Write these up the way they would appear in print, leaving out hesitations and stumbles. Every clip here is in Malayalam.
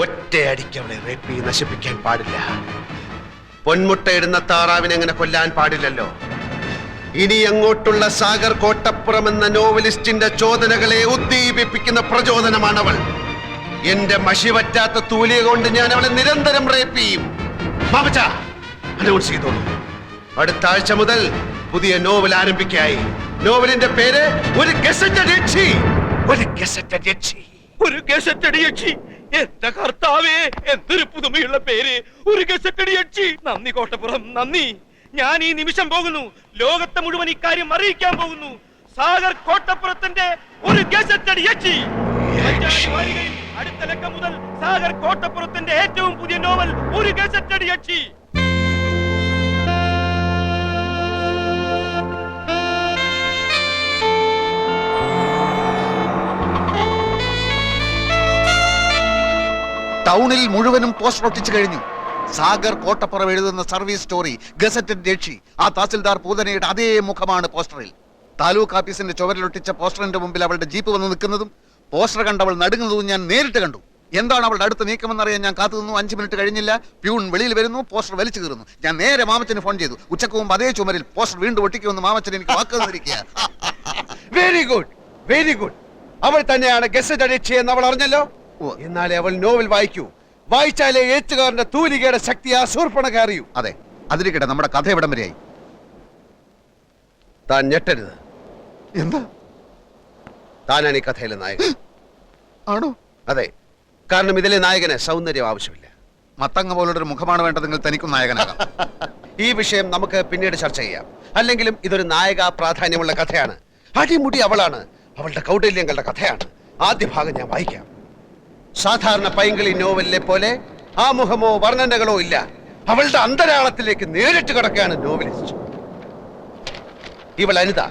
ഒറ്റയടിക്ക് അവളെ റേപ്പ് ചെയ്ത് നശിപ്പിക്കാൻ പാടില്ല. പൊന്മുട്ടയിടുന്ന താറാവിനെ അങ്ങനെ കൊല്ലാൻ പാടില്ലല്ലോ. ഇനി അങ്ങോട്ടുള്ള സാഗർ കോട്ടപ്പുറം എന്ന നോവലിസ്റ്റിന്റെ ചോദനകളെ ഉദ്ദീപിപ്പിക്കുന്ന പ്രചോദനമാണവൾ. എന്റെ മഷി പറ്റാത്ത തൂലിക കൊണ്ട് ഞാൻ അവളെ നിരന്തരം റേപ്പ് ചെയ്യും. മാമച്ച അനൗൺസ് ചെയ്തോളൂ, അടുത്ത ആഴ്ച മുതൽ പുതിയ നോവൽ ആരംഭിക്കായി. നോവലിന്റെ പേര് ഒരു ഗസറ്റഡ് യക്ഷി. ഒരു ഗസറ്റഡ് യക്ഷി. ഒരു ഗസറ്റഡ് യക്ഷി. എന്റെ കർത്താവേ, എന്തൊരു പുതുമയുള്ള പേര്, ഒരു ഗസറ്റഡ് യക്ഷി. നന്ദി കോട്ടപ്പുറം, നന്ദി. ഞാൻ ഈ നിമിഷം പോകുന്നു, ലോകത്തെ മുഴുവൻ ഇക്കാര്യം അറിയിക്കാൻ പോകുന്നു. സാഗർ കോട്ടപ്പുറത്തിന്റെ ഒരു ഗസറ്റഡ് യക്ഷി. അടുത്ത ലക്കം മുതൽ സാഗർ കോട്ടപ്പുറത്തിന്റെ ഏറ്റവും പുതിയ നോവൽ ഒരു ഗസറ്റഡ് യക്ഷി. ടൗണിൽ മുഴുവനും പോസ്റ്റർ ഒട്ടിച്ചു കഴിഞ്ഞു. സാഗർ കോട്ടപ്പുറം എഴുതുന്ന സർവീസ് സ്റ്റോറി ഗസറ്റഡ് യക്ഷി. ആ തഹസിൽദാർ പൂതനയുടെ അതേ മുഖമാണ് പോസ്റ്ററിൽ. താലൂക്ക് ഓഫീസിന്റെ ചുവരിലൊട്ടിച്ച പോസ്റ്ററിന്റെ മുമ്പിൽ അവളുടെ ജീപ്പ് വന്ന് നിൽക്കുന്നതും പോസ്റ്റർ കണ്ട് അവൾ നടുങ്ങുന്നതും ഞാൻ നേരിട്ട് കണ്ടു. എന്താണ് അവളുടെ അടുത്ത നീക്കമെന്നറിയാൻ ഞാൻ കാത്തുനിന്നു. 5 മിനിറ്റ് കഴിഞ്ഞില്ല, പ്യൂൺ വെളിയിൽ വരുന്നു, പോസ്റ്റർ വലിച്ചു കീറുന്നു. ഞാൻ നേരെ മാമച്ചന് ഫോൺ ചെയ്തു. ഉച്ചക്ക് മുമ്പ് അതേ ചുമരിൽ പോസ്റ്റർ വീണ്ടും ഒട്ടിക്കുമെന്ന് മാമച്ചൻ എനിക്ക് വാക്ക് തന്നിരിക്കുക. Very good, very good. അവൾ തന്നെയാണ് ഗസറ്റഡ് യക്ഷി എന്ന് അവൾ അറിഞ്ഞല്ലോ. എന്നാലേ അവൾ നോവൽ വായിക്കൂ. വായിച്ചാലേ എഴുത്തുകാരന്റെ തൂലികയുടെ ശക്തി ആ ശൂർപ്പണഖ അറിയൂ. അതെ, അതിരിക്കട്ടെ, നമ്മുടെ കഥ എവിടം വരെയായി? താൻ ഞെട്ടരുത്. എന്താ? താനാണ് ഈ കഥയിലെ നായകൻ. ആണോ? അതെ, കാരണം ഇതിലെ നായകന് സൗന്ദര്യം ആവശ്യമില്ല. മത്തങ്ങ പോലുള്ളൊരു മുഖമാണ് വേണ്ടതെങ്കിൽ തനിക്കും നായകനാകാം. ഈ വിഷയം നമുക്ക് പിന്നീട് ചർച്ച ചെയ്യാം. അല്ലെങ്കിലും ഇതൊരു നായക പ്രാധാന്യമുള്ള കഥയാണ്. അടിമുടി അവളാണ്. അവളുടെ കൗടില്യങ്ങളുടെ കഥയാണ്. ആദ്യ ഭാഗം ഞാൻ വായിക്കാം. സാധാരണ പൈങ്കിളി നോവലിലെ പോലെ ആമുഖമോ വർണ്ണനകളോ ഇല്ല. അവളുടെ അന്തരാളത്തിലേക്ക് നേരിട്ട് കിടക്കുകയാണ് നോവലിസ്റ്റ്. ഇവൾ അനിത.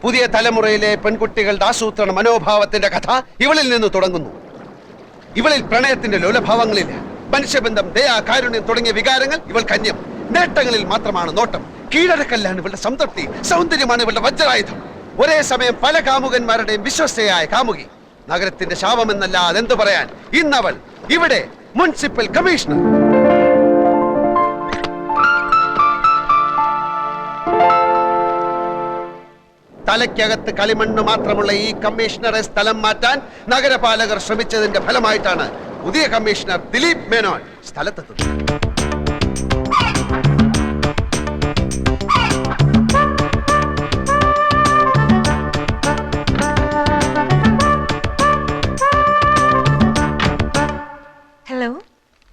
പുതിയ തലമുറയിലെ പെൺകുട്ടികളുടെ ആസൂത്രണ മനോഭാവത്തിന്റെ കഥ ഇവളിൽ നിന്ന് തുടങ്ങുന്നു. ഇവളിൽ പ്രണയത്തിന്റെ ലോലഭാവങ്ങളില്ല. മനുഷ്യബന്ധം, ദയ, കാരുണ്യം തുടങ്ങിയ വികാരങ്ങൾ ഇവൾ കന്യം. നേട്ടങ്ങളിൽ മാത്രമാണ് നോട്ടം. കീഴടക്കല്ലാണ് ഇവളുടെ സംതൃപ്തി. സൗന്ദര്യമാണ് ഇവളുടെ വജ്രായുധം. ഒരേ സമയം പല കാമുകന്മാരുടെയും വിശ്വസ്തയായ കാമുകി. നഗരത്തിന്റെ ശാപമെന്നല്ല അതെന്തു പറയാൻ. ഇന്നവൾ ഇവിടെ മുനിസിപ്പൽ കമ്മീഷണർ. തലയ്ക്കകത്ത് കളിമണ്ണ് മാത്രമുള്ള ഈ കമ്മീഷണറെ സ്ഥലം മാറ്റാൻ നഗരപാലകർ ശ്രമിച്ചതിന്റെ ഫലമായിട്ടാണ് പുതിയ കമ്മീഷണർ ദിലീപ് മേനോൻ സ്ഥലത്തെത്തുന്നത്. Hello,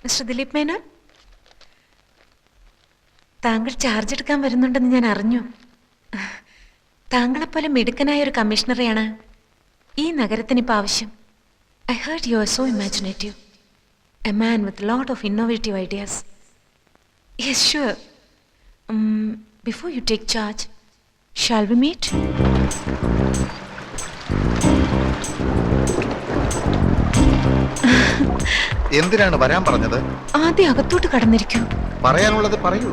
mister Dileep Menon. താങ്കൾ ചാർജ് എടുക്കാൻ വരുന്നുണ്ടെന്ന് ഞാൻ അറിഞ്ഞു. താങ്കളെപ്പോലെ മിടുക്കനായ ഒരു കമ്മീഷണറെയാണ് ഈ നഗരത്തിന് ഇപ്പോൾ ആവശ്യം. I heard you are so imaginative, a man with lot of innovative ideas. Yes sure. Before you take charge, shall we meet? എന്തിനാണ് വരാൻ പറഞ്ഞത്? ആദ്യം അകത്തോട്ട് കടന്നിരിക്കൂ. പറയാനുള്ളത് പറയൂ.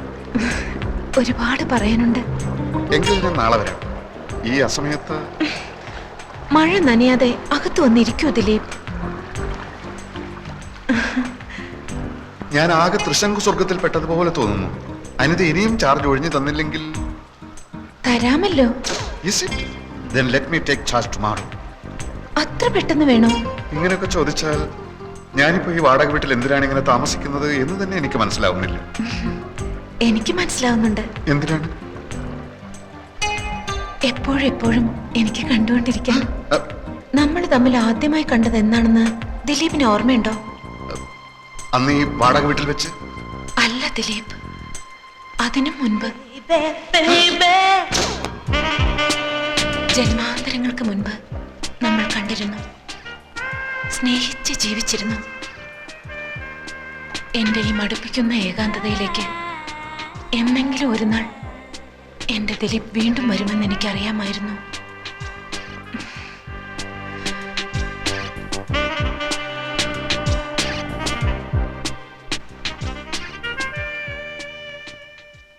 ഒരുപാട് പറയാനുണ്ട്. എങ്കിൽ ഞാൻ നാളെ വരാം. ഈ അസമയത്ത് മഴ നനയാതെ അകത്ത് വന്നിരിക്കൂ ദിലീപ്. ഞാൻ ആകെ തൃശങ്കു സ്വർഗത്തിൽ പെട്ടതുപോലെ തോന്നുന്നു. അനിത ഇനിയും ചാർജ് ഒഴിഞ്ഞു തന്നില്ലെങ്കിൽ തരാമല്ലോ. Then let me take charge tomorrow. അത്ര പെട്ടെന്ന് വേണോ? ഇങ്ങനെയൊക്കെ ചോദിച്ചാൽ ഞാനിപ്പോ ഈ വാടക വീട്ടിൽ എന്തിനാണ് ഇങ്ങനെ താമസിക്കുന്നത് എന്ന് തന്നെ എനിക്ക് മനസ്സിലാവുന്നില്ല. എനിക്ക് മനസ്സിലാവുന്നുണ്ട്. എന്തിനാണ്? എപ്പോഴും എനിക്ക് കണ്ടുകൊണ്ടിരിക്കാൻ. നമ്മൾ തമ്മിൽ ആദ്യമായി കണ്ടത് എന്നാണെന്ന് ദിലീപിന് ഓർമ്മയുണ്ടോ? അന്ന് ഈ വാടക വീട്ടിൽ വെച്ച്? അല്ല ദിലീപ്, അതിനു മുൻപ്, ജന്മാന്തരങ്ങൾക്ക് മുൻപ് നമ്മൾ കണ്ടിരുന്നു, സ്നേഹിച്ച് ജീവിച്ചിരുന്നു. എന്റെ ഈ മടുപ്പിക്കുന്ന ഏകാന്തതയിലേക്ക് എന്നെങ്കിലും ഒരു നാൾ എന്റെ ദിലീപ് വീണ്ടും വരുമെന്ന് എനിക്കറിയാമായിരുന്നു.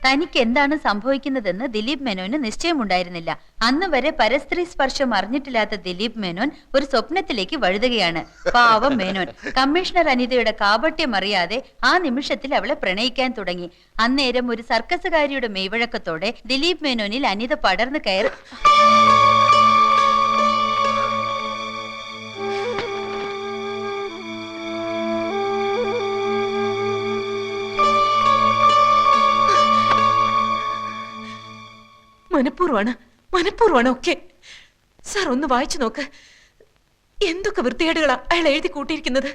തനിക്ക് എന്താണ് സംഭവിക്കുന്നതെന്ന് ദിലീപ് മേനോന് നിശ്ചയമുണ്ടായിരുന്നില്ല. അന്ന് വരെ പരസ്ത്രീ സ്പർശം അറിഞ്ഞിട്ടില്ലാത്ത ദിലീപ് മേനോൻ ഒരു സ്വപ്നത്തിലേക്ക് വഴുതുകയാണ്. പാവം മേനോൻ കമ്മീഷണർ അനിതയുടെ കാപട്യം അറിയാതെ ആ നിമിഷത്തിൽ അവളെ പ്രണയിക്കാൻ തുടങ്ങി. അന്നേരം ഒരു സർക്കസുകാരിയുടെ മെയ്വഴക്കത്തോടെ ദിലീപ് മേനോനിൽ അനിത പടർന്നു കയറി. മനഃപൂർവ്വമാണ് ഒക്കെ. സാർ ഒന്ന് വായിച്ചു നോക്ക്. എന്തൊക്കെ വൃത്തികേടുകളാ അയാൾ എഴുതി കൂട്ടിയിരിക്കുന്നത്.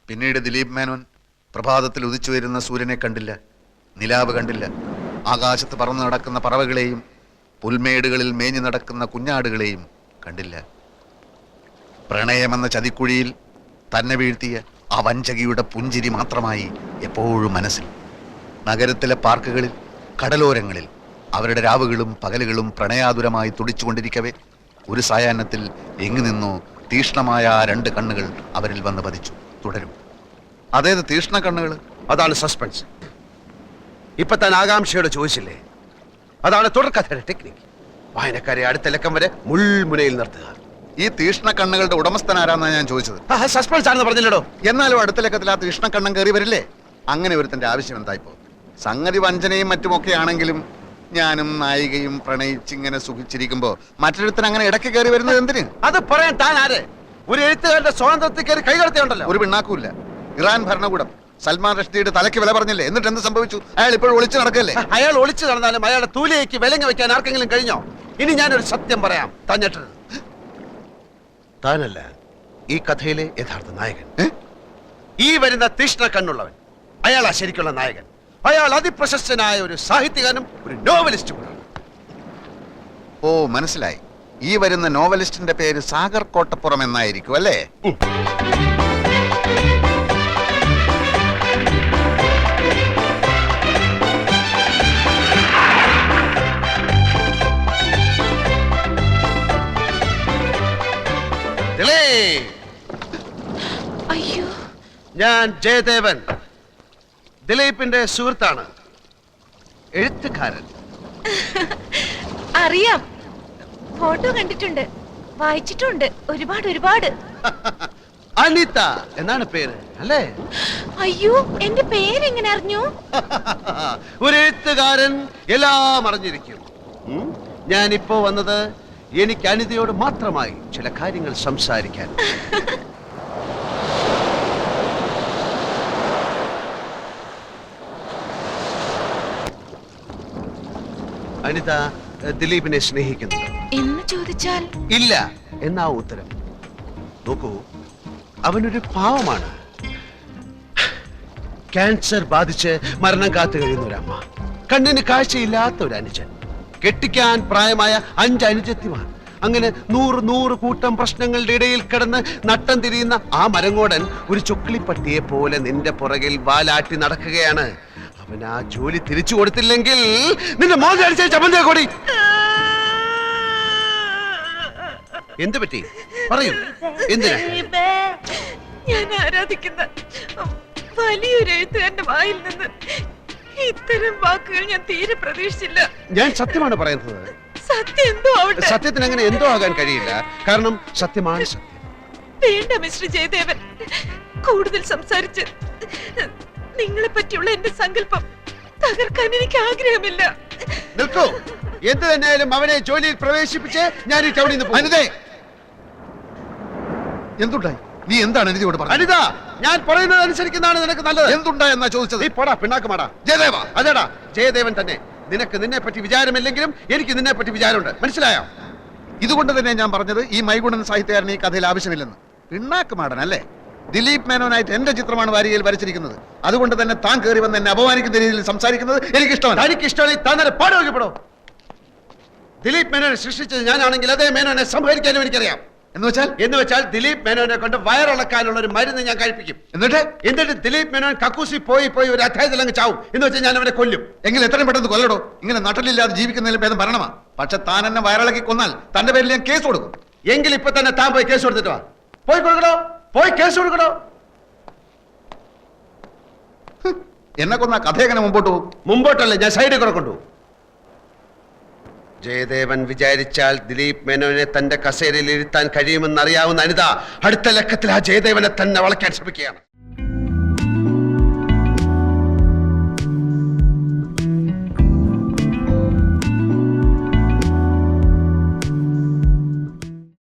പിന്നീട് ദിലീപ് മേനോൻ പ്രഭാതത്തിൽ ഉദിച്ചു വരുന്ന സൂര്യനെ കണ്ടില്ല, നിലാവ് കണ്ടില്ല, ആകാശത്ത് പറന്നു നടക്കുന്ന പറവകളെയും പുൽമേടുകളിൽ മേഞ്ഞു നടക്കുന്ന കുഞ്ഞാടുകളെയും കണ്ടില്ല. പ്രണയമെന്ന ചതിക്കുഴിയിൽ തന്നെ വീഴ്ത്തിയ ആ വഞ്ചകിയുടെ പുഞ്ചിരി മാത്രമായി എപ്പോഴും മനസ്സിൽ. നഗരത്തിലെ പാർക്കുകളിൽ, കടലോരങ്ങളിൽ അവരുടെ രാവുകളും പകലുകളും പ്രണയാതുരമായി തുടിച്ചുകൊണ്ടിരിക്കവേ ഒരു സായാഹ്നത്തിൽ എങ്ങു നിന്നോ തീഷ്ണമായ ആ രണ്ട് കണ്ണുകൾ അവരിൽ വന്ന് പതിച്ചു. തുടരും. അതേത് തീഷ്ണ കണ്ണുകൾ? അതാണ് സസ്പെൻസ്. ഇപ്പൊ താൻ ആകാംക്ഷയോട് ചോദിച്ചില്ലേ, അതാണ് തുടർക്കഥയുടെ ടെക്നിക്ക്. വായനക്കാരെ അടുത്ത ലക്കം വരെ മുൾമുനയിൽ നിർത്തുക. ഈ തീഷ്ണ കണ്ണുകളുടെ ഉടമസ്ഥൻ ആരാന്നാ ഞാൻ ചോദിച്ചത്. സസ്പെൻസ് ആണെന്ന് പറഞ്ഞില്ലടോ. എന്നാലും അടുത്ത ലക്കത്തിൽ ആ തീഷ്ണ കണ്ണം കയറി വരില്ലേ? അങ്ങനെ ഒരുത്തന്റെ ആവശ്യം എന്തായിപ്പോ? സംഗതി വഞ്ചനയും മറ്റുമൊക്കെ ആണെങ്കിലും ഞാനും നായികയും പ്രണയിച്ചിങ്ങനെ സുഖിച്ചിരിക്കുമ്പോ മറ്റൊരുത്തൻ അങ്ങനെ ഇടയ്ക്ക് കയറി വരുന്നത് എന്തിന്? അത് പറയാൻ താൻ ആര്? ഒരു എഴുത്തുകാരുടെ സ്വാതന്ത്ര്യത്തിൽ കയറി കൈകടത്തിയുണ്ടല്ലോ. ഒരു പിണ്ണാക്കൂല്ല. ഇറാൻ ഭരണകൂടം സൽമാൻ റഷ്ദിയുടെ തലയ്ക്ക് വില പറഞ്ഞില്ലേ? എന്നിട്ട് എന്ത് സംഭവിച്ചു? അയാൾ ഇപ്പോഴും ഒളിച്ചു നടക്കല്ലേ? അയാൾ ഒളിച്ചു നടന്നാലും അയാളുടെ തൂലിയേക്ക് വിലങ്ങ വെക്കാൻ ആർക്കെങ്കിലും കഴിഞ്ഞോ? ഇനി ഞാനൊരു സത്യം പറയാം, താൻ ഞെട്ടരുത്. താനല്ല ഈ കഥയിലെ യഥാർത്ഥ നായകൻ. ഈ വരുന്ന തീഷ്ണ കണ്ണുള്ളവൻ അയാളാ ശരിക്കുള്ള നായകൻ. അയാൾ അതിപ്രശസ്തനായ ഒരു സാഹിത്യകാരനും ഒരു നോവലിസ്റ്റുമാണ്. ഓ, മനസ്സിലായി. ഈ വരുന്ന നോവലിസ്റ്റിന്റെ പേര് സാഗർ കോട്ടപ്പുറം എന്നായിരിക്കും അല്ലേ? അയ്യോ, ഞാൻ ജയദേവൻ, ദിലീപിന്റെ സുഹൃത്താണ്, എഴുത്തുകാരൻ. അറിയാം, ഫോട്ടോ കണ്ടിട്ടുണ്ട്, വായിച്ചിട്ടുണ്ട് ഒരുപാട്. അനിത എന്നാണ് പേര് അല്ലേ? അയ്യോ, എന്റെ പേരെങ്ങനെ അറിഞ്ഞു? ഒരു എഴുത്തുകാരൻ എല്ലാം അറിഞ്ഞിരിക്കും. ഞാനിപ്പോ വന്നത് എനിക്ക് അനിതയോട് മാത്രമായി ചില കാര്യങ്ങൾ സംസാരിക്കാൻ. അനിത ദിലീപിനെ സ്നേഹിക്കുന്നു എന്ന് ചോദിച്ചാൽ ഇല്ല എന്നാ ഉത്തരം. നോക്കൂ, അവനൊരു പാവമാണ്. ക്യാൻസർ ബാധിച്ച് മരണം കാത്തു കഴിയുന്ന ഒരമ്മ, കണ്ണിന് കാഴ്ചയില്ലാത്ത ഒരു അനുജൻ, കെട്ടിക്കാൻ പ്രായമായ 5 അനുജത്തിമാർ, അങ്ങനെ 100 കൂട്ടം പ്രശ്നങ്ങളുടെ ഇടയിൽ കിടന്ന് നട്ടം തിരിയുന്ന ആ മരങ്ങോടൻ ഒരു ചൊക്ലിപ്പട്ടിയെ പോലെ നിന്റെ പുറകിൽ വാലാട്ടി നടക്കുകയാണ്. അവൻ ആ ജോലി തിരിച്ചു കൊടുത്തില്ലെങ്കിൽ നിന്റെ മോൻ അടിച്ച ചമ്മന്തിയെ കൂടി. എന്ത് പറ്റി പറയൂ, എന്തിനാ? ഞാൻ ആരാധിക്കുന്ന വലിയൊരു എഴുത്തുകാരന്റെ വായിൽ നിന്ന് ഇത്തരം വാക്കുകൾ ഞാൻ തീരെ പ്രതീക്ഷിച്ചില്ല. ഞാൻ സത്യമാണ് പറയുന്നത്. സത്യം എന്തോ ആവട്ടെ. സത്യത്തിന് അങ്ങനെ എന്തോ ആകാൻ കഴിയില്ല, കാരണം സത്യമാണ് സത്യം. വേണ്ട മിസ്റ്റർ ജയദേവൻ, കൂടുതൽ സംസാരിച്ച് നിങ്ങളെ പറ്റിയുള്ള എന്റെ സങ്കല്പം തകർക്കാൻ എനിക്ക് ആഗ്രഹമില്ല. നിൽക്കൂ, എന്ത് തന്നെയായാലും അവനെ ജോലിയിൽ പ്രവേശിപ്പിച്ച് ഞാൻ ഈ ടൗണിൽ നിന്ന് അനിതേ, എന്തുണ്ടായി? നീ എന്താണ് അനിതയോട് പറഞ്ഞത്? അനിത, ഞാൻ പറയുന്നത് അനുസരിക്കുന്നതാണ് നിനക്ക് നല്ലത്. എന്തുണ്ടായി എന്നാ ചോദിച്ചത്? നീ പോടാ പിണ്ണാക്കുമാടാ. ജയദേവ. അതെടാ, ജയദേവൻ തന്നെ. നിനക്ക് നിന്നെ പറ്റി വിചാരമില്ലെങ്കിലും എനിക്ക് നിന്നെ പറ്റി വിചാരമുണ്ട്, മനസ്സിലായോ? ഇതുകൊണ്ട് തന്നെ ഞാൻ പറഞ്ഞത് ഈ മൈഗുണൻ സാഹിത്യകാരൻ ഈ കഥയിൽ ആവശ്യമില്ലെന്ന്. പിണ്ണാക്കുമാടൻ അല്ലേ? ദിലീപ് മേനോനായിട്ട് എന്റെ ചിത്രമാണ് വാരികയിൽ വരച്ചിരിക്കുന്നത്. അതുകൊണ്ട് തന്നെ താൻ കയറി വന്ന് എന്നെ അപമാനിക്കുന്ന രീതിയിൽ സംസാരിക്കുന്നത് എനിക്ക് ഇഷ്ടമല്ല. തനിക്ക് ഇഷ്ടമായി താൻ തന്നെ പാടുവെക്കപ്പെടോ. ദിലീപ് മേനോനെ സൃഷ്ടിച്ചത് ഞാനാണെങ്കിൽ അതേ മേനോനെ സംഹരിക്കാനും എനിക്കറിയാം. എന്ന് വെച്ചാൽ ദിലീപ് മേനോനെ കൊണ്ട് വയറിളക്കാനുള്ള ഒരു മരുന്ന് ഞാൻ കഴിപ്പിക്കും. എന്നിട്ട് ദിലീപ് മേനോൻ കക്കൂസി പോയി ഒരു അധ്യായത്തിൽ അങ്ങ് ചാവും. എന്ന് വെച്ചാൽ ഞാൻ അവനെ കൊല്ലും. എങ്കിൽ എത്രയും പെട്ടെന്ന് കൊല്ലടോ. ഇങ്ങനെ നട്ടലില്ലാതെ ജീവിക്കുന്നതിലും ഭേദം ഭരണമാ. പക്ഷെ താൻ എന്നെ വയറിളക്കി കൊന്നാൽ തന്റെ പേരിൽ ഞാൻ കേസ് കൊടുക്കും. എങ്കിൽ ഇപ്പൊ തന്നെ താൻ പോയി കേസ് കൊടുത്തിട്ട് വാ. പോയി കൊടുക്കണോ, പോയി കേസ് കൊടുക്കണോ. എന്നെ കൊന്ന കഥ എങ്ങനെ മുമ്പോട്ട് പോകും? മുമ്പോട്ടല്ലേ, ഞാൻ സൈഡിൽ കൂടെ കൊണ്ടുപോകും. ജയദേവൻ വിചാരിച്ചാൽ ദിലീപ് മേനോനെ തന്റെ കസേരയിൽ ഇരുത്താൻ കഴിയുമെന്ന് അറിയാവുന്ന അനിത അടുത്ത ലക്കത്തിൽ ആ ജയദേവനെ തന്നെ വളയ്ക്കാൻ ശ്രമിക്കുകയാണ്.